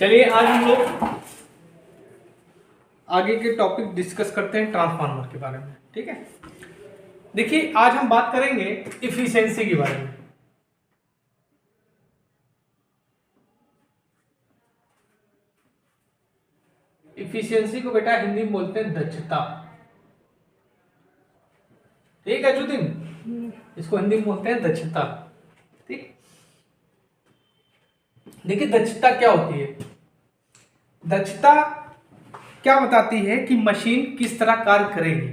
चलिए आज हम लोग आगे के टॉपिक डिस्कस करते हैं ट्रांसफार्मर के बारे में। ठीक है, देखिए आज हम बात करेंगे इफिशियंसी के बारे में। इफिशियंसी को बेटा हिंदी में बोलते हैं दक्षता। ठीक है जुदिन, इसको हिंदी में बोलते हैं दक्षता। ठीक, देखिए दक्षता क्या होती है। दक्षता क्या बताती है कि मशीन किस तरह कार्य करेगी,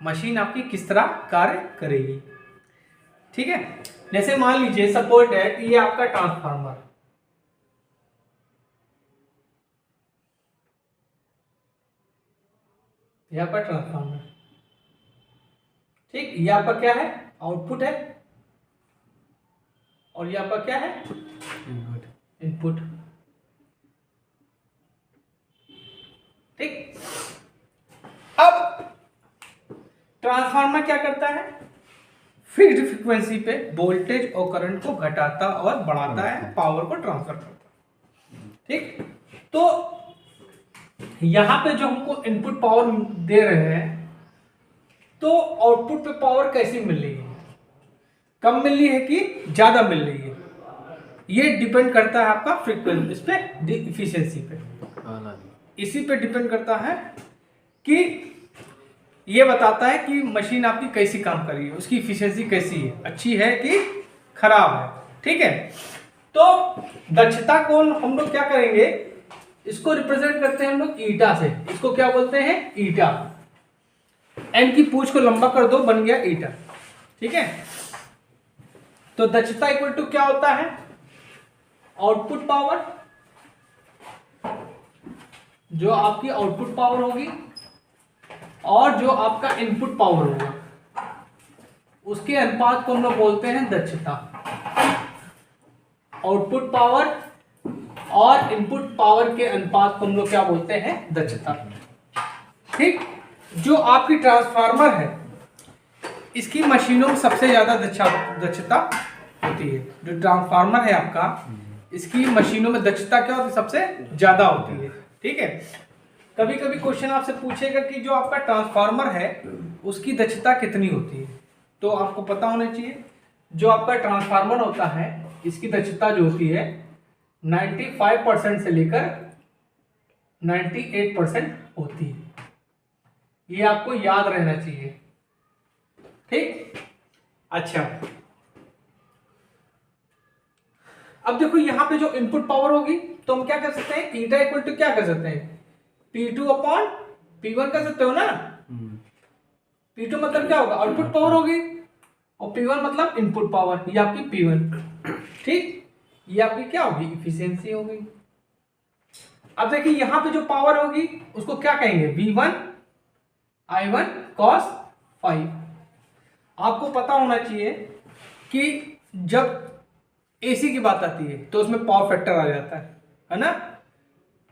मशीन आपकी किस तरह कार्य करेगी। ठीक है, जैसे मान लीजिए सपोर्ट है कि ये आपका ट्रांसफार्मर, ये आपका ट्रांसफार्मर, ठीक, ये आपका क्या है, आउटपुट है, और ये आपका क्या है, इनपुट। ठीक, अब ट्रांसफार्मर क्या करता है, फिक्स्ड फ्रीक्वेंसी पे वोल्टेज और करंट को घटाता और बढ़ाता है, पावर को ट्रांसफर करता है। ठीक, तो यहां पे जो हमको इनपुट पावर दे रहे हैं, तो आउटपुट पे पावर कैसी मिल रही है, कम मिल रही है कि ज्यादा मिल रही है, ये डिपेंड करता है आपका फ्रीक्वेंसी, इस पे इफिशियंसी पे, इसी पे डिपेंड करता है कि ये बताता है कि मशीन आपकी कैसी काम कर रही है, उसकी इफिशियंसी कैसी है, अच्छी है कि खराब है। ठीक है, तो दक्षता को हम लोग क्या करेंगे, इसको रिप्रेजेंट करते हैं हम लोग ईटा से। इसको क्या बोलते हैं, ईटा। एन की पूंछ को लंबा कर दो, बन गया ईटा। ठीक है, तो दक्षता इक्वल टू क्या होता है, आउटपुट पावर, जो आपकी आउटपुट पावर होगी, और जो आपका इनपुट पावर होगा, उसके अनुपात को हम लोग बोलते हैं दक्षता। आउटपुट पावर और इनपुट पावर के अनुपात को हम लोग क्या बोलते हैं, दक्षता। ठीक, जो आपकी ट्रांसफार्मर है, इसकी मशीनों में सबसे ज्यादा दक्षता होती है। जो ट्रांसफार्मर है आपका, इसकी मशीनों में दक्षता क्या होती है, सबसे ज्यादा होती है। ठीक है, कभी कभी क्वेश्चन आपसे पूछेगा कि जो आपका ट्रांसफार्मर है उसकी दक्षता कितनी होती है, तो आपको पता होना चाहिए जो आपका ट्रांसफार्मर होता है, इसकी दक्षता जो होती है 95% से लेकर 98% होती है। ये आपको याद रहना चाहिए। ठीक, अच्छा, अब देखो यहां पे जो इनपुट पावर होगी, तो हम क्या कर सकते हैं, ईटा इक्वल टू क्या कर सकते हैं, P2 अपॉन P1 कर सकते हो ना। P2 मतलब क्या होगा, आउटपुट पावर होगी, और P1 मतलब इनपुट पावर, ये आपकी P1। ठीक, ये आपकी क्या होगी, इफिशियंसी होगी। अब देखिए यहां पे जो पावर होगी उसको क्या कहेंगे, V1 I1 cos फाइव। आपको पता होना चाहिए कि जब एसी की बात आती है तो उसमें पावर फैक्टर आ जाता है ना।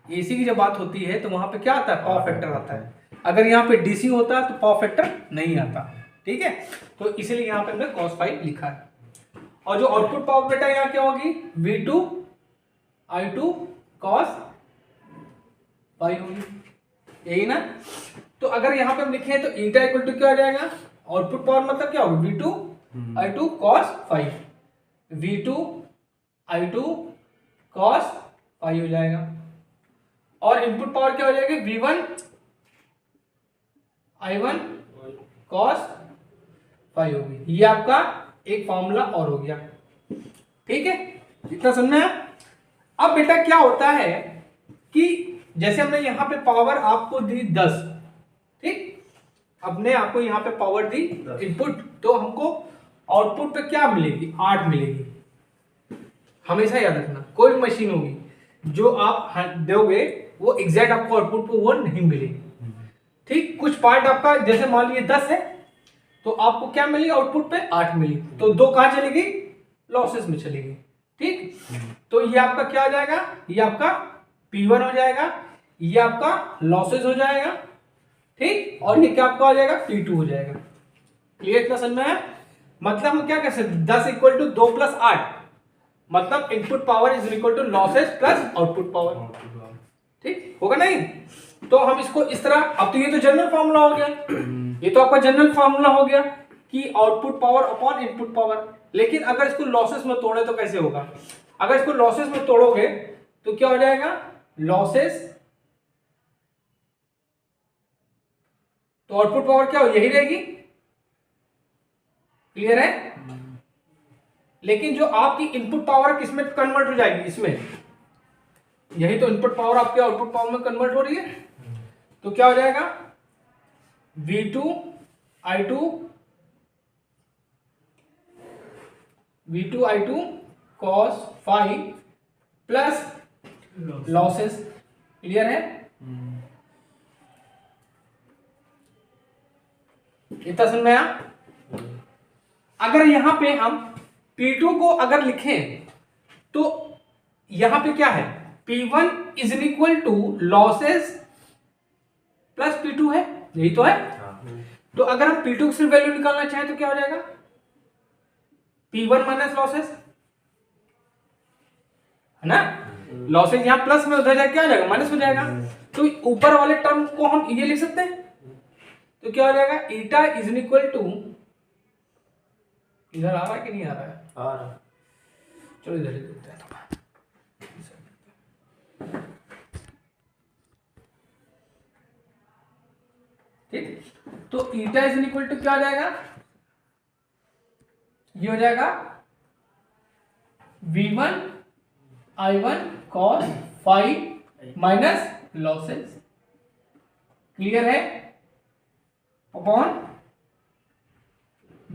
एसी की जब बात होती है तो वहां पे क्या आता है, पावर फैक्टर आता है। अगर यहाँ पे डीसी होता है तो पावर फैक्टर नहीं आता। ठीक है, तो इसलिए यहाँ पे हमने cos 5 लिखा है। और जो आउटपुट पावर बेटा यहाँ क्या होगी, V2 I2 cos 5 होगी, यही ना। तो अगर यहाँ पे हम लिखे तो ईटा इक्वल टू क्या हो जाएगा, आउटपुट पावर मतलब क्या होगा, V2 I2 cos 5, V2 I2 cos 5 हो जाएगा। और इनपुट पावर क्या हो जाएगी, V1 I1 cos 5 होगी। ये आपका एक फॉर्मूला और हो गया। ठीक है, इतना समझना है। अब बेटा क्या होता है कि जैसे हमने यहां पे पावर आपको दी 10, ठीक, हमने आपको यहां पे पावर दी इनपुट, तो हमको आउटपुट पे क्या मिलेगी, 8 मिलेगी। हमेशा याद रखना, कोई मशीन होगी जो आप दोगे वो एग्जैक्ट आपको आउटपुट पे वो नहीं मिलेगी। ठीक, कुछ पार्ट आपका जैसे मान लीजिए 10 है तो आपको क्या मिली, आउटपुट पे 8 मिली, तो 2 कहां चलेगी, लॉसेस में चलेगी। ठीक, तो ये आपका क्या हो जाएगा, ये आपका P1 हो जाएगा, ये आपका लॉसेस हो जाएगा। ठीक, और ये क्या आपका हो जाएगा, P2 हो जाएगा। क्लियर, इतना समझ में है। मतलब हम क्या कर सकते, 10 इक्वल टू 2 प्लस 8 मतलब input power is equal to losses plus output power. ठीक होगा नहीं? तो हम इसको इस तरह, अब तो ये तो जनरल फॉर्मूला हो गया, ये तो आपका जनरल फॉर्मूला हो गया कि output power upon input power. लेकिन अगर इसको लॉसेस में तोड़े तो कैसे होगा? अगर इसको लॉसेस में तोड़ोगे तो क्या हो जाएगा? लॉसेस तो आउटपुट पावर क्या हो, यही रहेगी। क्लियर है? लेकिन जो आपकी इनपुट पावर किसमें कन्वर्ट हो जाएगी? इसमें। यही तो इनपुट पावर आपके आउटपुट पावर में कन्वर्ट हो रही है। तो क्या हो जाएगा? V2 I2 cos phi plus losses. Clear है? इतना समझ में आया? अगर यहां पे हम P2 को अगर लिखें तो यहां पे क्या है? P1 is equal to losses plus P2 है, यही तो है। तो अगर हम P2 की सिर्फ वैल्यू निकालना चाहें तो क्या हो जाएगा? P1 माइनस लॉसेस, है ना? लॉसेस यहां प्लस में उधर जाके क्या हो जाएगा? माइनस हो जाएगा। तो ऊपर वाले टर्म को हम ये लिख सकते हैं। तो क्या हो जाएगा? ईटा इज इक्वल टू, इधर आ रहा है कि नहीं आ रहा है? आ रहा। चलो इधर लिख देते हैं। ठीक, तो ईटा इज इक्वल टू क्या हो जाएगा? ये हो जाएगा V1 I1 cos phi minus losses. Clear है? Upon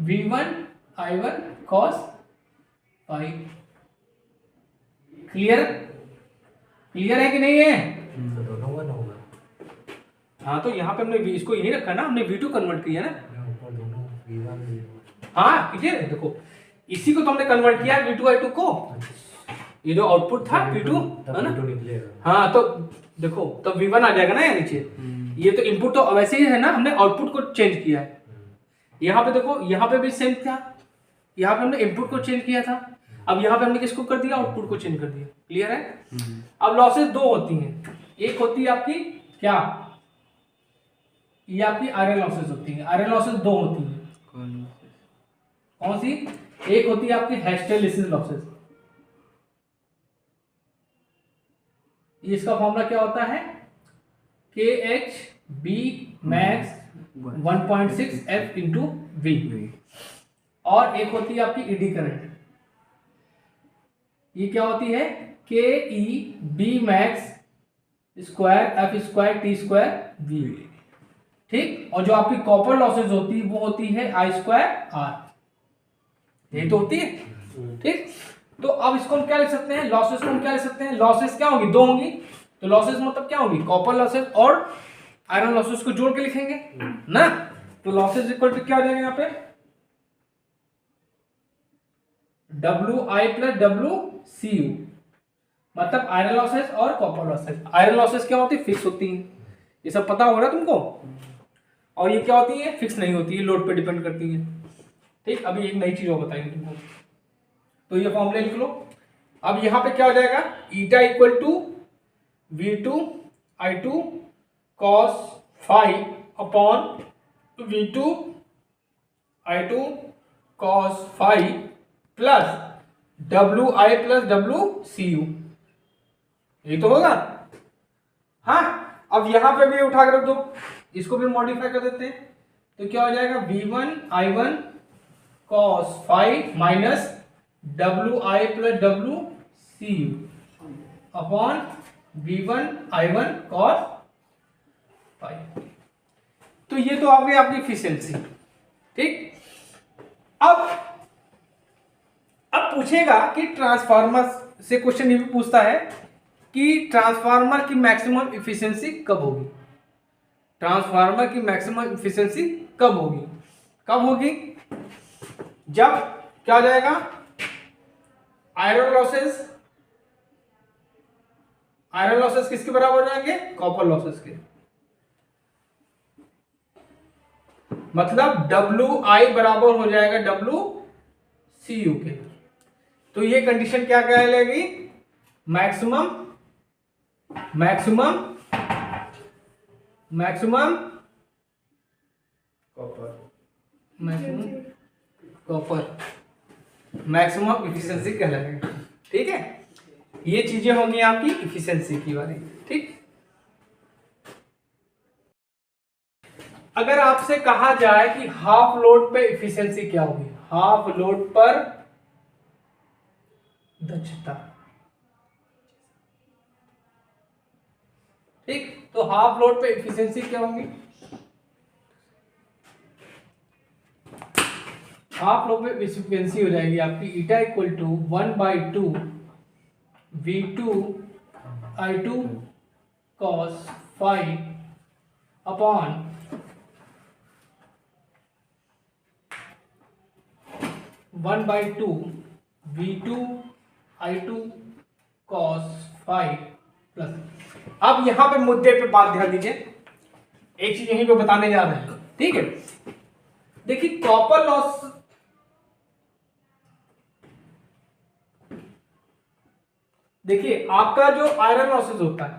V1 I1 cos phi। Clear? Clear है कि नहीं है? दोनों वन होगा। हाँ, तो यहाँ पे हमने इसको यही रखा ना, हमने V2 कन्वर्ट किया ना। ऊपर दोनों V1 हाँ कीजिए, देखो इसी को तो हमने कन्वर्ट किया V2 I2 को। ये जो आउटपुट था P2 है ना, निकलेगा। हाँ तो देखो तो V1 आ जाएगा ना यहाँ नीचे। ये तो इनपुट तो वैसे ही है ना, हमने आउटपुट को चेंज किया है। यहाँ पे देखो, यहाँ पे भी सेम था, यहाँ पे हमने इनपुट को चेंज किया था। अब यहाँ पे हमने किसको कर दिया? आउटपुट को चेंज कर दिया। क्लियर है? अब लॉसेस दो होती हैं, एक होती है आपकी क्या, ये आपकी आयरन लॉसेस होती है। आयरन लॉसेस दो होती हैं। कौन सी? एक होती है आपकी हिस्टेरेसिस लॉसेस। इसका फॉर्मूला क्या होता है? KH B max 1.6 F into V। और एक होती है आपकी ईडी करंट, ये क्या होती है? KE B max square F square T square V। ठीक, और जो आपकी कॉपर लॉसेस होती है वो होती है I स्क्वायर R। यही तो होती है। ठीक, तो अब इसको हम क्या लिख सकते हैं? लॉसेस को हम क्या लिख सकते हैं? लॉसेस क्या होगी? दो होंगी। तो लॉसेस मतलब क्या होगी? कॉपर लॉसेस और आयरन लॉसेस को जोड़ के लिखेंगे ना। तो लॉसेस इक्वल टू क्या हो जाएगा यहाँ पे? WI प्लस WCU, मतलब आयरन लॉसेस और कॉपर लॉसेस। आयरन लॉसेस क्या होती है? फिक्स होती है, ये सब पता होगा तुमको। और ये क्या होती है? फिक्स नहीं होती है, लोड पे डिपेंड करती है। ठीक, अभी एक नई चीज और बताएंगे तुमको। तो ये फॉर्मूला लिख लो। अब यहां पे क्या हो जाएगा? Eta equal to V2 I2 cos phi upon V2 I2 cos phi plus WI plus WCU। यही तो होगा। हाँ, अब यहां पे भी उठा कर रख दो, इसको भी मॉडिफाई कर देते हैं। तो क्या हो जाएगा? V1 I1 cos phi minus WI plus WCU upon V1 I1 cos phi। तो ये तो आ गई आपकी एफिशिएंसी। ठीक, अब पूछेगा कि ट्रांसफार्मर से क्वेश्चन ये भी पूछता है कि ट्रांसफार्मर की मैक्सिमम एफिशिएंसी कब होगी? ट्रांसफार्मर की मैक्सिमम एफिशिएंसी कब होगी? कब होगी? जब क्या हो जाएगा? आयरन लॉसेस किसके बराबर हो जाएंगे? कॉपर लॉसेस के। मतलब WI बराबर हो जाएगा WCU के। तो ये कंडीशन क्या कहलाएगी? Maximum maximum maximum maximum copper maximum efficiency कहलाएगा। ठीक है, ये चीजें होंगी आपकी इफिशिएंसी की वाली। ठीक, अगर आपसे कहा जाए कि हाफ लोड पे इफिशिएंसी क्या होगी, हाफ लोड पर दक्षता, ठीक, तो हाफ लोड पे इफिशिएंसी क्या होगी? हाफ लोड पे इफिशिएंसी हो जाएगी आपकी eta equal to 1/2 V2 I2 cos phi upon 1/2 V2 I2 cos phi plus. अब यहां पे मुद्दे पे बात ध्यान दीजिए, एक चीज यहीं पे बताने जा रहे हैं। ठीक है, देखिए कॉपर लॉस, देखिए आपका जो आयरन लॉसेस होता है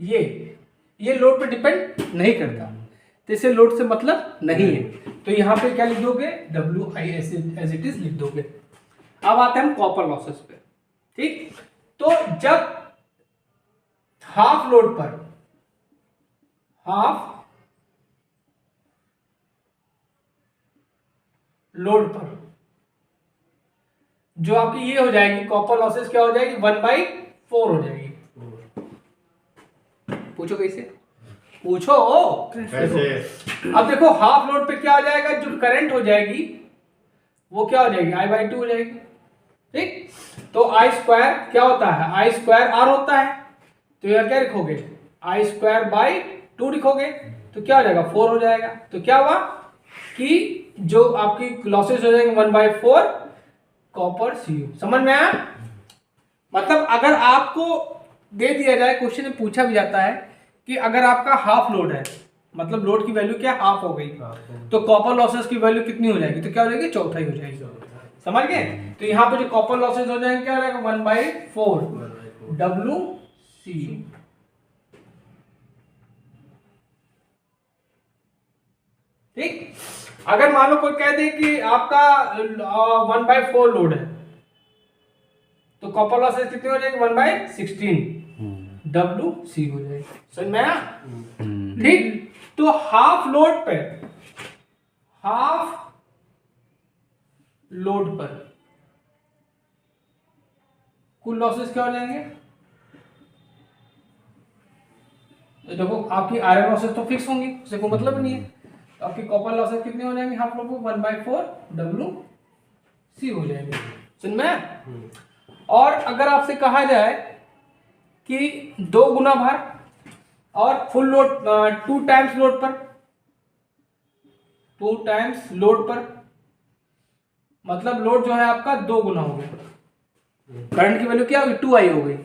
ये लोड पे डिपेंड नहीं करता, तो इसे लोड से मतलब नहीं है, तो यहां पे क्या लिख दोगे? WI एज इट इज लिख दोगे। अब आते हैं हम कॉपर लॉसेस पे। ठीक, तो जब हाफ लोड पर जो आपकी ये हो जाएगी कॉपर लॉसेस क्या हो जाएगी? 1/4 हो जाएगी। पूछो कैसे? पूछो कैसे? अब देखो हाफ लोड पे क्या हो जाएगा? जो करंट हो जाएगी वो क्या हो जाएगी? I/2 हो जाएगी। ठीक, तो I² क्या होता है? I² R होता है, तो यह क्या लिखोगे? I²/2 लिखोगे, तो क्या हो जाएगा? 4 हो जाएगा। तो क्या हुआ कि जो आपकी लॉसेस हो जाएंगे 1/4 कॉपर CU। समझ में आया? मतलब अगर आपको दे दिया जाए, क्वेश्चन में पूछा भी जाता है कि अगर आपका हाफ लोड है, मतलब लोड की वैल्यू क्या हाफ हो गई, तो कॉपर लॉसेस की वैल्यू कितनी हो जाएगी? तो क्या हो जाएगी? चौथाई हो जाएगी। समझ गए? तो यहाँ पे जो कॉपर लॉसेस हो जाएंगे क्या हो जाएगा? 1/4 WCU। ठीक, अगर मान लो कोई कह दे कि आपका 1/4 लोड है, तो कॉपर लॉसेस कितनी हो जाएगी? 1/16 WC हो जाएगी। समझ में आया? ठीक, तो हाफ लोड पर कुल लॉसेस क्या हो जाएंगे? तो देखो आपकी आयरन लॉसेस तो फिक्स होंगी, उससे कोई मतलब नहीं है, तो आपकी कॉपर लॉसेस कितने हो जाएंगे? हाफ लोड पर 1/4 WC हो जाएंगे। समझ में? और अगर आपसे कहा जाए कि 2 गुना भार और फुल लोड 2 टाइम्स लोड पर मतलब लोड जो है आपका 2 गुना हो गया, करंट की वैल्यू क्या होगी? 2I हो गई,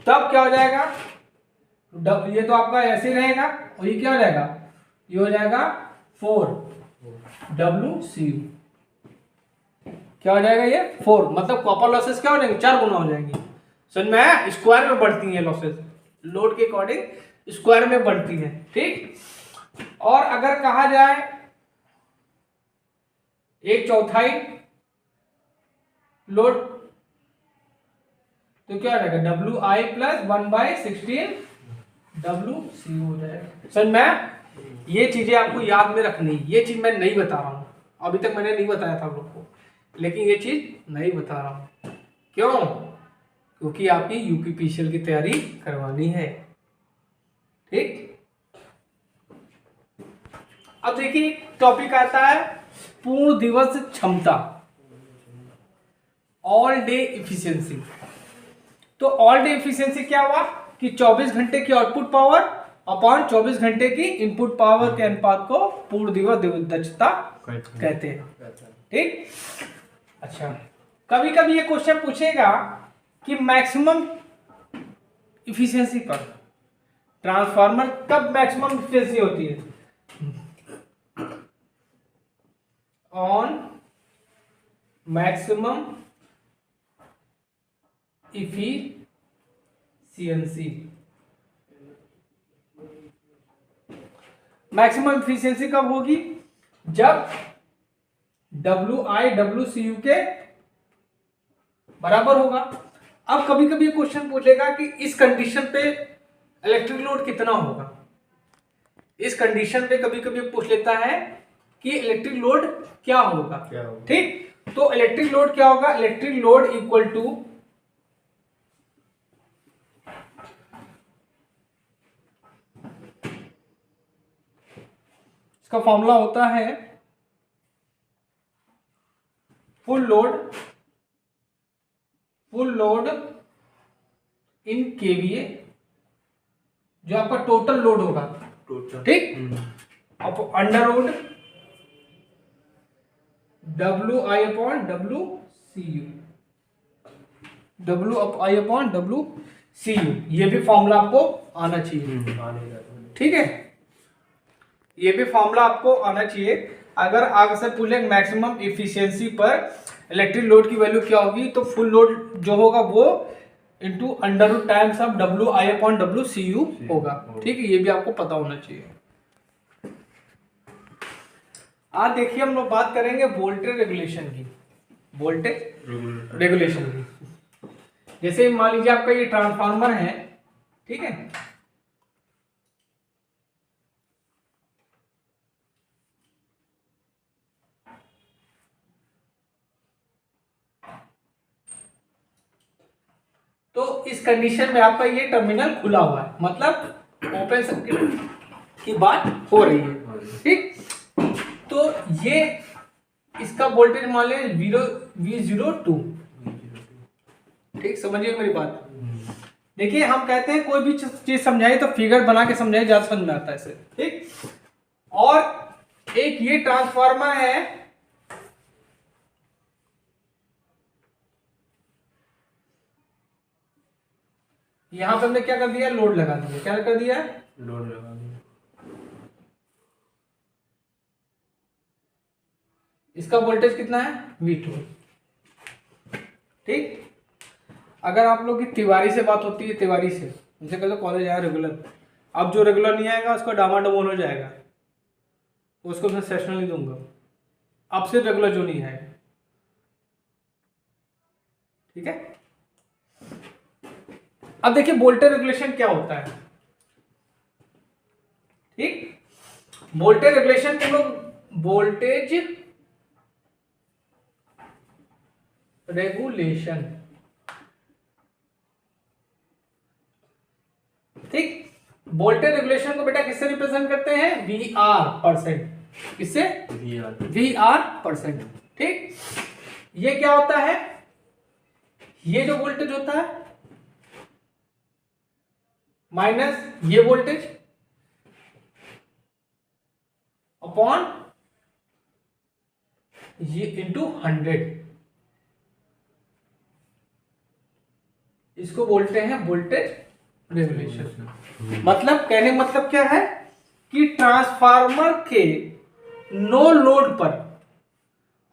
तब क्या हो जाएगा? ये तो आपका ऐसे रहेगा, और ये क्या हो जाएगा? ये हो जाएगा 4 WCU। क्या हो जाएगा? ये 4, मतलब कॉपर लॉसेस क्या हो जाएंगे? 4 गुना हो जाएंगी। समझ में आया? स्क्वायर में बढ़ती है लॉसेस, लोड के अकॉर्डिंग स्क्वायर में बढ़ती है। ठीक, और अगर कहा जाए 1/4 लोड, तो क्या हो जाएगा? WI + 1/16 WCU हो जाएगा। समझ में? ये चीजें आपको याद में रखनी, ये चीज मैं नहीं बता रहा हूं, अभी तक मैंने नहीं बताया था आप लोग को, लेकिन ये चीज नहीं बता रहा हूं। क्यों? क्योंकि आपकी यूपीपीसीएल की तैयारी करवानी है। ठीक, अब देखिए टॉपिक आता है पूर्ण दिवस क्षमता, ऑल डे इफिशियंसी। तो ऑल डे इफिशियंसी क्या हुआ कि 24 घंटे की आउटपुट पावर अपॉन 24 घंटे की इनपुट पावर के अनुपात को पूर्ण दिवस दक्षता कहते हैं। ठीक, अच्छा, कभी कभी ये क्वेश्चन पूछेगा कि मैक्सिमम इफिशियंसी पर ट्रांसफार्मर कब मैक्सिमम इफिशियंसी होती है? On maximum efficiency. Maximum efficiency कब होगी? जब WI WCU के बराबर होगा। अब कभी कभी क्वेश्चन पूछेगा कि इस कंडीशन पे इलेक्ट्रिक लोड कितना होगा। इस कंडीशन पे कभी कभी पूछ लेता है कि इलेक्ट्रिक लोड क्या होगा। ठीक, तो इलेक्ट्रिक लोड क्या होगा? इलेक्ट्रिक लोड इक्वल टू इसका फॉर्मूला होता है फुल लोड इन केवीए, जो आपका टोटल लोड होगा। ठीक, अब under root WI upon WCU, WI upon WCU, ये भी फॉर्मूला आपको आना चाहिए। ठीक है, ये भी फॉर्मूला आपको आना चाहिए। अगर आगे से पूछे मैक्सिमम इफिशियंसी पर इलेक्ट्रिक लोड की वैल्यू क्या होगी, तो फुल लोड जो होगा वो into under root times of WI upon WCU होगा। ठीक है, ये भी आपको पता होना चाहिए। आज देखिए हम लोग बात करेंगे वोल्टेज रेगुलेशन की। वोल्टेज रेगुलेशन की, जैसे मान लीजिए आपका ये ट्रांसफार्मर है। ठीक है, तो इस कंडीशन में आपका ये टर्मिनल खुला हुआ है, मतलब ओपन सर्किट की बात हो रही है। ठीक, तो ये इसका वोल्टेज मान लें V02। ठीक, समझिए मेरी बात। देखिए, हम कहते हैं कोई भी चीज समझाए तो फिगर बना के समझाए, ज्यादा समझ में आता है इसे। ठीक, और एक ये ट्रांसफार्मर है, यहां पे हमने क्या कर दिया? लोड लगा दिया। क्या कर दिया? लोड लगा दिया। इसका वोल्टेज कितना है? V2। ठीक, अगर आप लोग की तिवारी से बात होती है, तिवारी से उनसे कहते कॉलेज आया रेगुलर, अब जो रेगुलर नहीं आएगा उसको डामाडोल हो जाएगा, उसको मैं सेशनल नहीं दूंगा। अब से रेगुलर जो नहीं आएगा। ठीक है, अब देखिए वोल्टेज रेगुलेशन क्या होता है। ठीक, वोल्टेज रेगुलेशन के लोग वोल्टेज रेगुलेशन। ठीक, वोल्टेज रेगुलेशन को बेटा किससे रिप्रेजेंट करते हैं? VR%। किससे? VR%। ठीक, ये क्या होता है? ये जो वोल्टेज होता है माइनस ये वोल्टेज अपॉन ये इंटू 100, इसको बोलते हैं वोल्टेज रेगुलेशन। मतलब कहने का मतलब क्या है कि ट्रांसफार्मर के नो लोड पर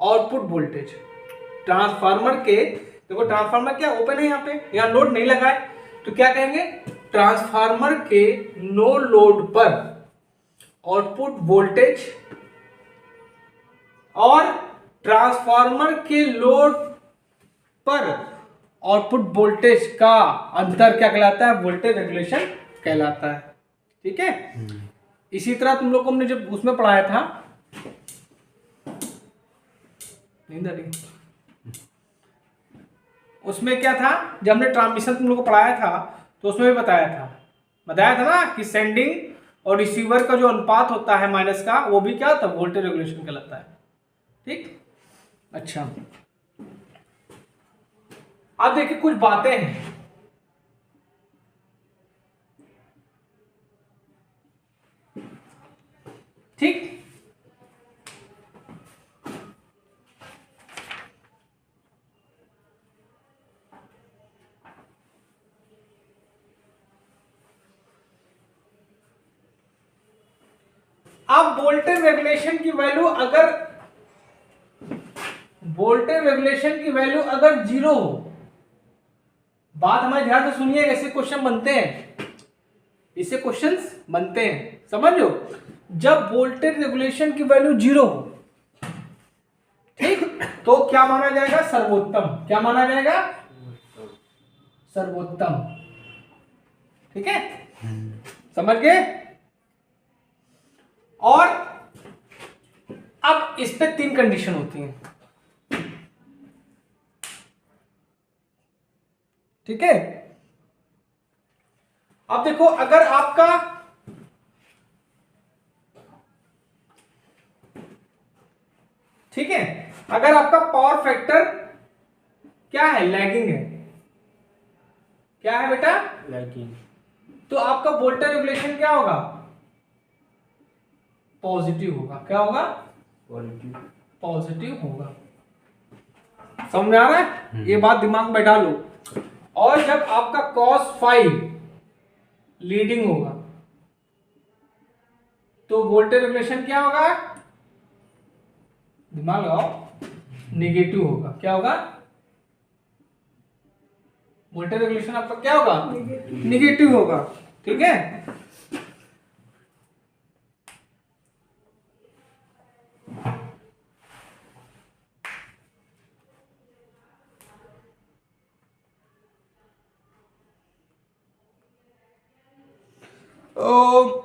आउटपुट वोल्टेज, ट्रांसफार्मर के, देखो ट्रांसफार्मर क्या ओपन है, यहाँ पे यहाँ लोड नहीं लगा है, तो क्या कहेंगे? ट्रांसफार्मर के नो लोड पर आउटपुट वोल्टेज और ट्रांसफार्मर के लोड पर आउटपुट वोल्टेज का अंतर क्या कहलाता है? वोल्टेज रेगुलेशन कहलाता है। ठीक है, इसी तरह तुम लोग को हमने जब उसमें पढ़ाया था, नींद आ रही, उसमें क्या था, जब हमने ट्रांसमिशन तुम लोग को पढ़ाया था तो उसमें भी बताया था ना कि सेंडिंग और रिसीवर का जो अनुपात होता है माइनस का, वो भी क्या होता है? वोल्टेज रेगुलेशन कहलाता है। ठीक, अच्छा, अब देखिए कुछ बातें हैं। ठीक, अब वोल्टेज रेगुलेशन की वैल्यू अगर जीरो हो, बात हमारे ध्यान से सुनिए, ऐसे क्वेश्चन बनते हैं, इससे क्वेश्चंस बनते हैं, समझ लो। जब वोल्टेज रेगुलेशन की वैल्यू 0 हो, ठीक, तो क्या माना जाएगा? सर्वोत्तम। क्या माना जाएगा? सर्वोत्तम। ठीक है, समझ गए? और अब इस पे 3 कंडीशन होती हैं, ठीक है। अब देखो, अगर आपका ठीक है, अगर आपका पावर फैक्टर क्या है? लैगिंग है। क्या है बेटा? लैगिंग। तो आपका वोल्टेज रेगुलेशन क्या होगा? पॉजिटिव होगा। क्या होगा? पॉजिटिव। पॉजिटिव होगा। समझ में आ रहा है? ये बात दिमाग में बैठा लो। और जब आपका cos फाइव लीडिंग होगा तो वोल्टेज रेगुलेशन क्या होगा? दिमाग लगाओ, नेगेटिव होगा। क्या होगा? वोल्टेज रेगुलेशन आपका क्या होगा? नेगेटिव होगा। ठीक है, तो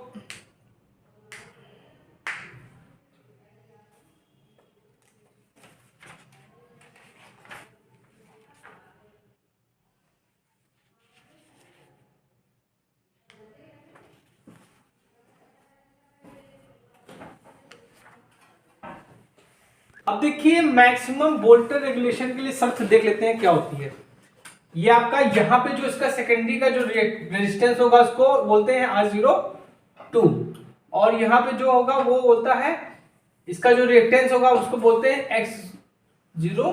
अब देखिए, मैक्सिमम वोल्टेज रेगुलेशन के लिए शर्त देख लेते हैं क्या होती है। ये आपका यहाँ पे जो इसका सेकेंडरी का जो रेजिस्टेंस होगा उसको बोलते हैं R02, और यहाँ पे जो होगा वो बोलता है, इसका जो रिएक्टेंस होगा उसको बोलते हैं X02।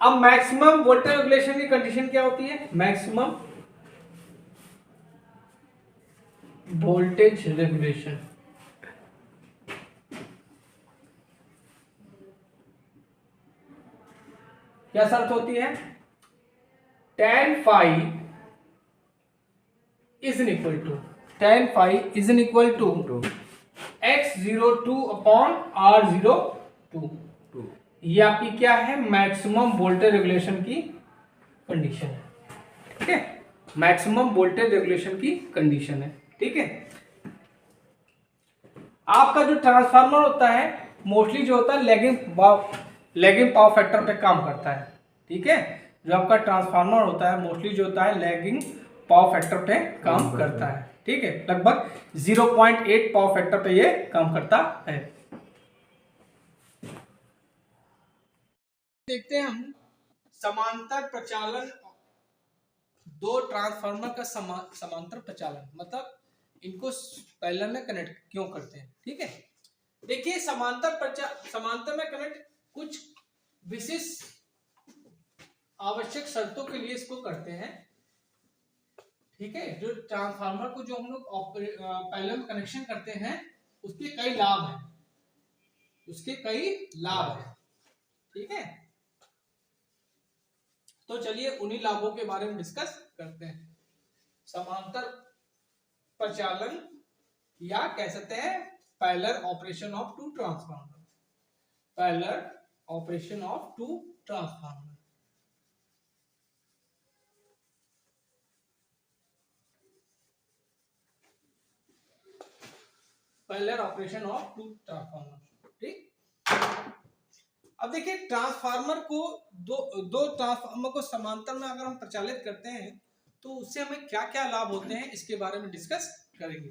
अब मैक्सिमम वोल्टेज रेगुलेशन की कंडीशन क्या होती है? मैक्सिमम वोल्टेज रेगुलेशन क्या शर्त होती है? tan phi is equal to X02 upon R02। ये आपकी क्या है? मैक्सिमम वोल्टेज रेगुलेशन की कंडीशन है। ठीक है, मैक्सिमम वोल्टेज रेगुलेशन की कंडीशन है। ठीक है, आपका जो ट्रांसफार्मर होता है मोस्टली जो होता है लैगिंग पावर फैक्टर पे काम करता है। ठीक है, जो आपका ट्रांसफार्मर होता है मोस्टली जो होता है लैगिंग पावर फैक्टर पे काम करता है। ठीक है, लगभग 0.8 पावर फैक्टर पे ये काम करता है। देखते हैं हम समांतर प्रचालन, दो ट्रांसफार्मर का समांतर प्रचालन, मतलब इनको पैरेलल में कनेक्ट क्यों करते हैं। ठीक है, देखिए समांतर में कनेक्ट कुछ विशेष आवश्यक शर्तों के लिए इसको करते हैं। ठीक है, जो ट्रांसफार्मर को जो हम लोग पैरेलल में कनेक्शन करते हैं उसके कई लाभ हैं, ठीक है, तो चलिए उन्हीं लाभों के बारे में डिस्कस करते हैं। समांतर प्रचालन या कह सकते हैं parallel operation of two transformer. Parallel operation of two transformer. Parallel operation of two transformer. ठीक, अब देखिए ट्रांसफार्मर को दो ट्रांसफार्मर को समांतर में अगर हम प्रचालित करते हैं तो उससे हमें क्या क्या लाभ होते हैं इसके बारे में डिस्कस करेंगे।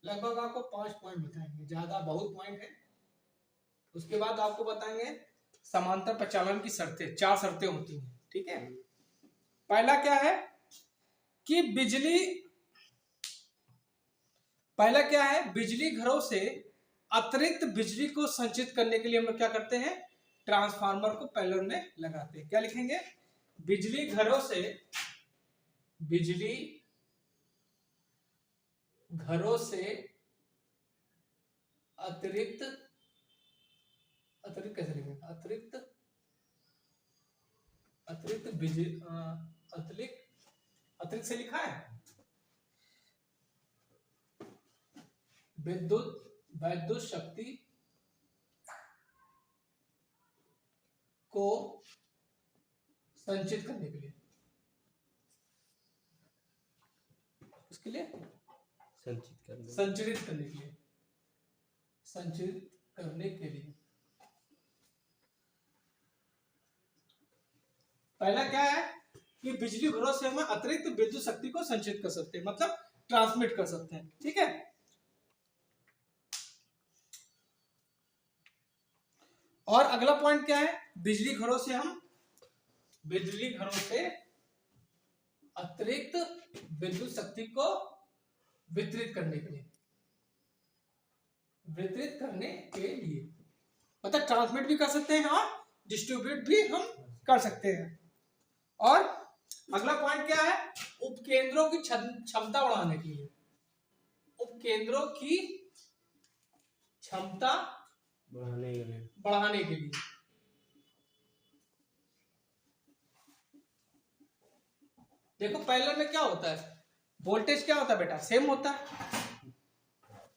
लगभग आपको 5 पॉइंट बताएंगे, ज्यादा बहुत पॉइंट है। उसके बाद आपको बताएंगे समांतर प्रचालन की शर्तें, 4 शर्तें होती हैं। ठीक है, पहला क्या है कि बिजली घरों से अतिरिक्त बिजली को संचित करने के लिए हम क्या करते हैं? ट्रांसफार्मर को पैरेलल में लगाते हैं। क्या लिखेंगे? बिजली घरों से अतिरिक्त अतिरिक्त कैसे लिखेंगे? अतिरिक्त अतिरिक्त बिजली अतिरिक्त अतिरिक्त से लिखा है विद्युत वैद्युत शक्ति को संचित करने के लिए, उसके लिए संचरित करने के लिए, संचरित करने के लिए। पहला क्या है कि बिजली घरों से हम अतिरिक्त विद्युत शक्ति को संचित कर सकते हैं, मतलब ट्रांसमिट कर सकते हैं। ठीक है, और अगला पॉइंट क्या है? बिजली घरों से अतिरिक्त विद्युत शक्ति को वितरित करने के लिए, मतलब ट्रांसमिट भी कर सकते हैं और डिस्ट्रीब्यूट भी हम कर सकते हैं। और अगला पॉइंट क्या है? उपकेंद्रों की क्षमता बढ़ाने के लिए, उपकेंद्रों की क्षमता बढ़ाने के लिए। देखो पैरेलल में क्या होता है, वोल्टेज क्या होता है बेटा? सेम होता है।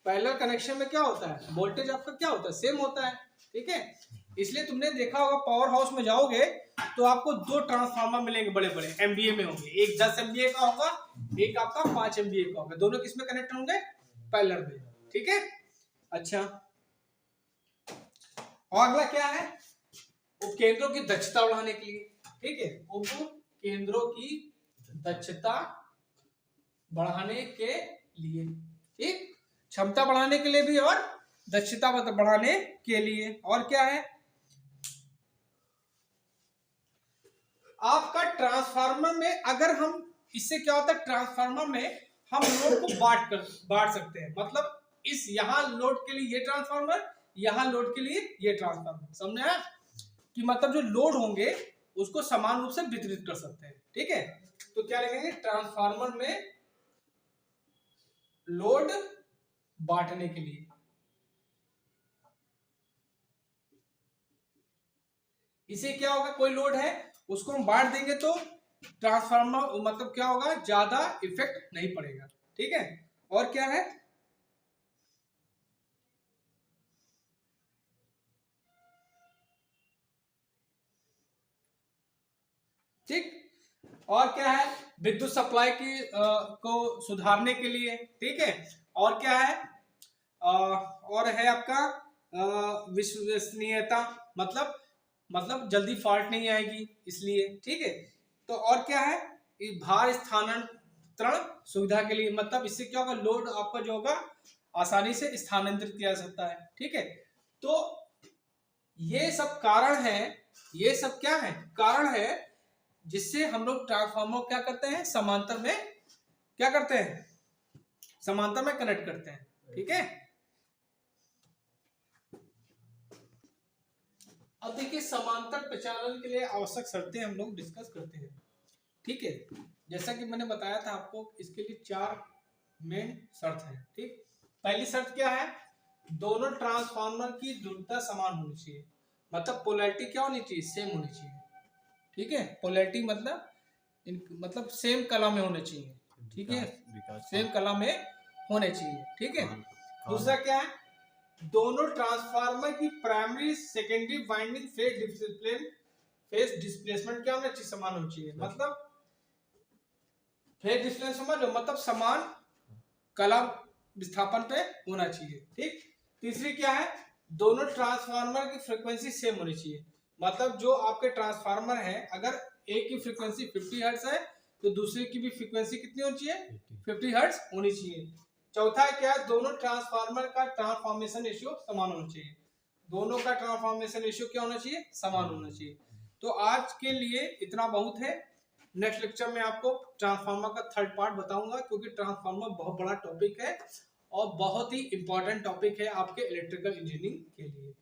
पैरेलल कनेक्शन में क्या होता है? वोल्टेज आपका क्या होता है? सेम होता है। ठीक है, इसलिए तुमने देखा होगा पावर हाउस में जाओगे तो आपको दो ट्रांसफार्मर मिलेंगे बड़े बड़े, एमवीए में होंगे। एक 10 एमवीए का होगा, एक आपका 5 एमवीए का होगा। दोनों किस में कनेक्ट होंगे? पैरेलल में। ठीक है, अच्छा, और अगला क्या है? उपकेंद्रों की दक्षता बढ़ाने के लिए। ठीक है, उपकेंद्रों की दक्षता बढ़ाने के लिए, ठीक, क्षमता बढ़ाने के लिए भी और दक्षता बढ़ाने के लिए। और क्या है? आपका ट्रांसफार्मर में अगर हम, इससे क्या होता है? ट्रांसफार्मर में हम लोड को बांट सकते हैं, मतलब इस यहां लोड के लिए ये ट्रांसफार्मर, यहां लोड के लिए ये ट्रांसफार्मर। समझे आप? कि मतलब जो लोड होंगे उसको समान रूप से वितरित कर सकते हैं। ठीक है, तो क्या लिखेंगे? ट्रांसफार्मर में लोड बांटने के लिए। इसे क्या होगा? कोई लोड है उसको हम बांट देंगे तो ट्रांसफार्मर मतलब क्या होगा? ज्यादा इफेक्ट नहीं पड़ेगा। ठीक है, और क्या है? ठीक, और क्या है? विद्युत सप्लाई की को सुधारने के लिए। ठीक है, और क्या है? और है आपका विश्वसनीयता, मतलब जल्दी फॉल्ट नहीं आएगी इसलिए। ठीक है, तो और क्या है? भार स्थानांतरण सुविधा के लिए, मतलब इससे क्या होगा? लोड आपका जो होगा आसानी से स्थानांतरित किया जा सकता है। ठीक है, तो ये सब कारण है, ये सब क्या है? कारण है जिससे हम लोग ट्रांसफार्मर क्या करते हैं? समांतर में क्या करते हैं? समांतर में कनेक्ट करते हैं। ठीक है, अब देखिए समांतर प्रचालन के लिए आवश्यक शर्तें हम लोग डिस्कस करते हैं। ठीक है, जैसा कि मैंने बताया था आपको, इसके लिए 4 मेन शर्त है। ठीक, पहली शर्त क्या है? दोनों ट्रांसफार्मर की ध्रुवता समान होनी चाहिए, मतलब पोलैरिटी क्या होनी चाहिए? सेम होनी चाहिए। ठीक है, पोलैरिटी मतलब सेम कला में होने चाहिए। ठीक है, सेम कला में होने चाहिए। ठीक है, दूसरा क्या है? दोनों ट्रांसफार्मर की primary secondary winding phase displacement क्या होना चाहिए? समान होना चाहिए, मतलब फेज डिस्प्लेसमेंट समझ लो, मतलब समान कला विस्थापन पे होना चाहिए। ठीक, तीसरी क्या है? दोनों ट्रांसफार्मर की फ्रीक्वेंसी सेम होनी चाहिए, मतलब जो आपके ट्रांसफार्मर है अगर एक की फ्रीक्वेंसी 50 हर्ट्ज है तो दूसरे की भी फ्रीक्वेंसी कितनी होनी चाहिए? 50 हर्ट्ज होनी चाहिए। चौथा क्या है? दोनों ट्रांसफार्मर का ट्रांसफॉर्मेशन रेशियो समान होना चाहिए, दोनों का ट्रांसफॉर्मेशन रेशियो क्या होना चाहिए? समान होना चाहिए। तो आज के लिए इतना बहुत है। नेक्स्ट लेक्चर में आपको ट्रांसफार्मर का थर्ड पार्ट बताऊंगा, क्योंकि ट्रांसफार्मर बहुत बड़ा टॉपिक है और बहुत ही इंपॉर्टेंट टॉपिक है आपके इलेक्ट्रिकल इंजीनियरिंग के लिए।